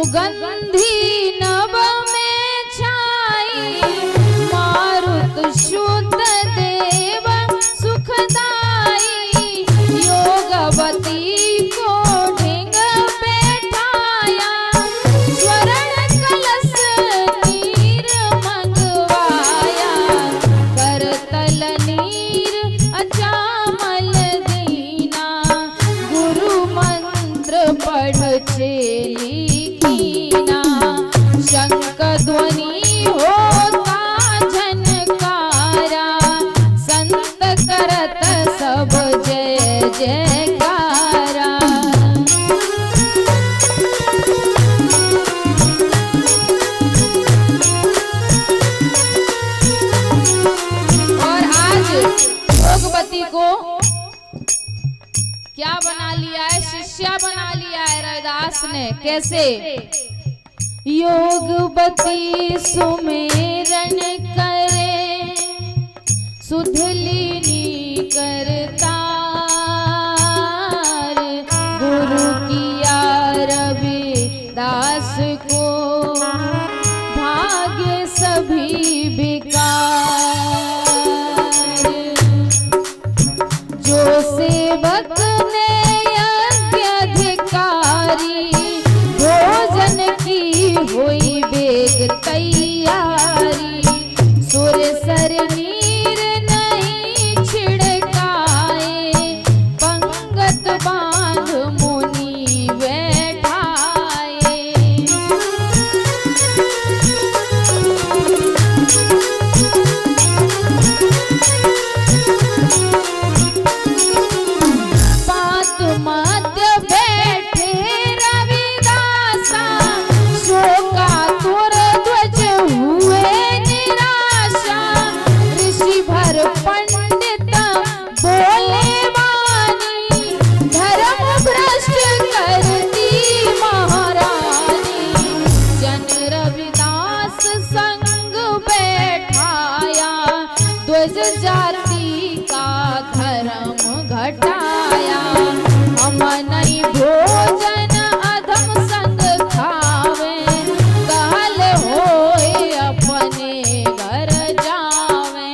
सुगंधी नभ में छाई, मारुत शुद्ध देव सुखदाई, योगवती को ढिंग बैठाया, स्वर्ण कलश नीर मंगवाया, करतल नीर अचामल दीना, गुरु मंत्र पढ़ चेली कीना, शंख ध्वनि होता झनकारा, संत करत सब जय जयकारा। और आज योगवती को क्या बना लिया है? शिष्या बना लिया है रविदास ने। कैसे? योगवती सुमेरन करे, सुधलिनी करतार, गुरु किया रविदास को भाग्य सभी विकार, जो सेवक ने यज्ञ अधिकारी, भोजन की हुई बेग तैयारी, सुर सर नीर नहीं छिड़काए, पंगत बांध मुनि बैठाए। पात मध्य बैठे रविदासा, शोकातुर ध्वज हुए निराशा, ऋषि भर पंडित बोले वाणी, धर्म भ्रष्ट करती महारानी, जन रविदास संग बैठाया, ध्वज जाति का धर्म घटाया, हम नहीं भोजन अधम संग खावे, काल होए अपने घर जावे।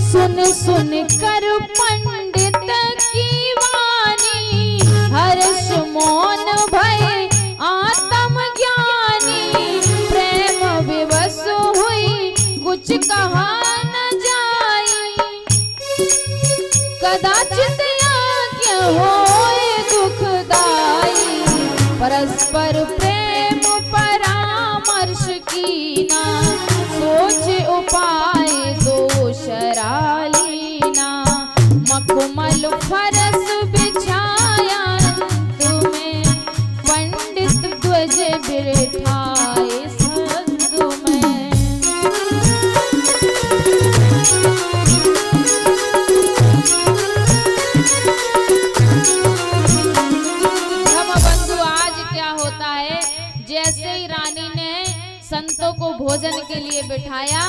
सुन सुन कर पंडित की वाणी, हर्ष मौन भय आत्म ज्ञानी, प्रेम विवश हुई कुछ कहा न जाई, कदाचित यज्ञ होए दुखदाई, परस्पर प्रेम परामर्श कीना, सोच उपाय दोष रालीना, मखमल फरस बिछाया तुम्हें, पंडित ध्वज बिठाए संग में। हम बंधु, आज क्या होता है, जैसे ही रानी ने संतों को भोजन के लिए बिठाया,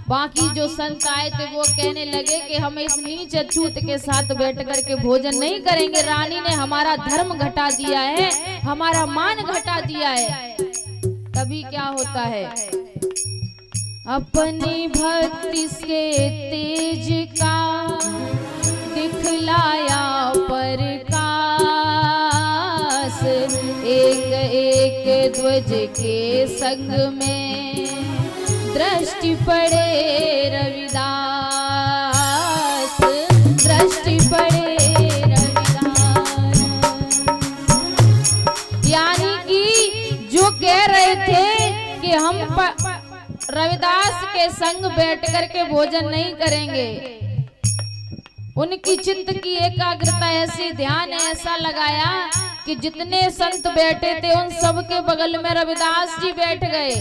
बाकी जो संत आए थे वो कहने लगे कि हम इस नीच अछूत के साथ बैठ करके भोजन नहीं करेंगे, रानी ने हमारा धर्म घटा दिया है, हमारा मान घटा दिया है। तभी क्या होता है, अपनी भक्ति के तेज का दिखलाया प्रकाश, एक एक ध्वज के संग में दृष्टि पड़े रविदास, दृष्टि पड़े रविदास। यानी कि जो कह रहे थे कि हम रविदास के संग बैठ करके भोजन नहीं करेंगे, उनकी चित्त की एकाग्रता ऐसी, ध्यान ऐसा लगाया कि जितने संत बैठे थे उन सब के बगल में रविदास जी बैठ गए।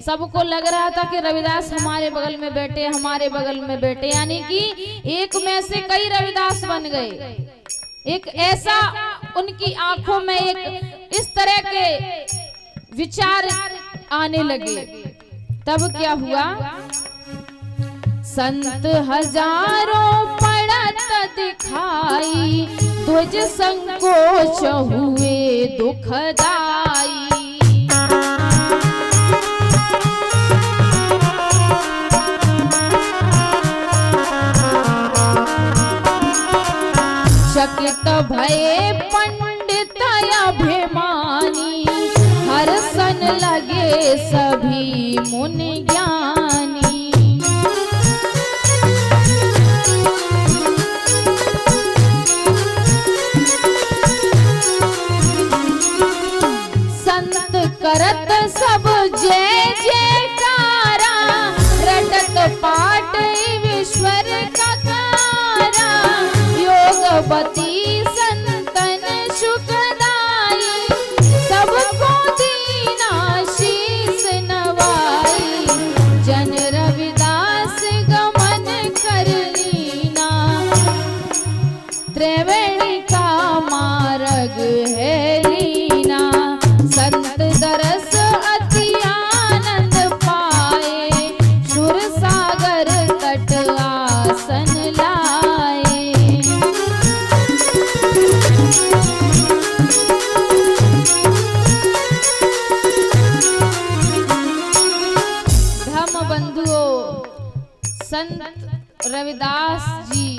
सबको लग रहा था कि रविदास हमारे बगल में बैठे, हमारे बगल में बैठे, यानी कि एक में से कई रविदास बन गए। एक ऐसा उनकी आंखों में एक इस तरह के विचार आने लगे। तब क्या हुआ, संत हजारों पड़त दिखाई, तुझ संकोच हुए दुखदाई। चकित भये पंडित अभिमानी, हर्षन लगे सभी मुनि ज्ञानी। संत करत सब जय जयकारा, रटत पाठ ईश्वर का कारा। योगवती संतन सुखदाई, सबको दीना शीस नवाई। जन रविदास गमन कर लीना, त्रिवेणी का मार्ग है लीना। संत दरस अति आनंद पाए, सुर सागर तट आसन लाए। धम्म बंधुओं, संत रविदास जी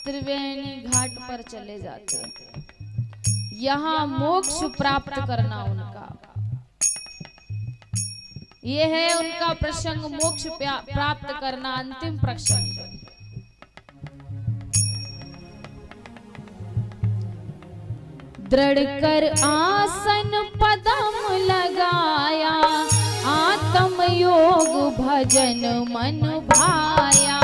त्रिवेणी घाट पर चले जाते हैं। यहाँ मोक्ष प्राप्त करना उनका, ये है उनका प्रसंग, मोक्ष प्राप्त करना अंतिम प्रसंग। दृढ़ कर आसन पदम लगाया, आत्म योग भजन मन भाया।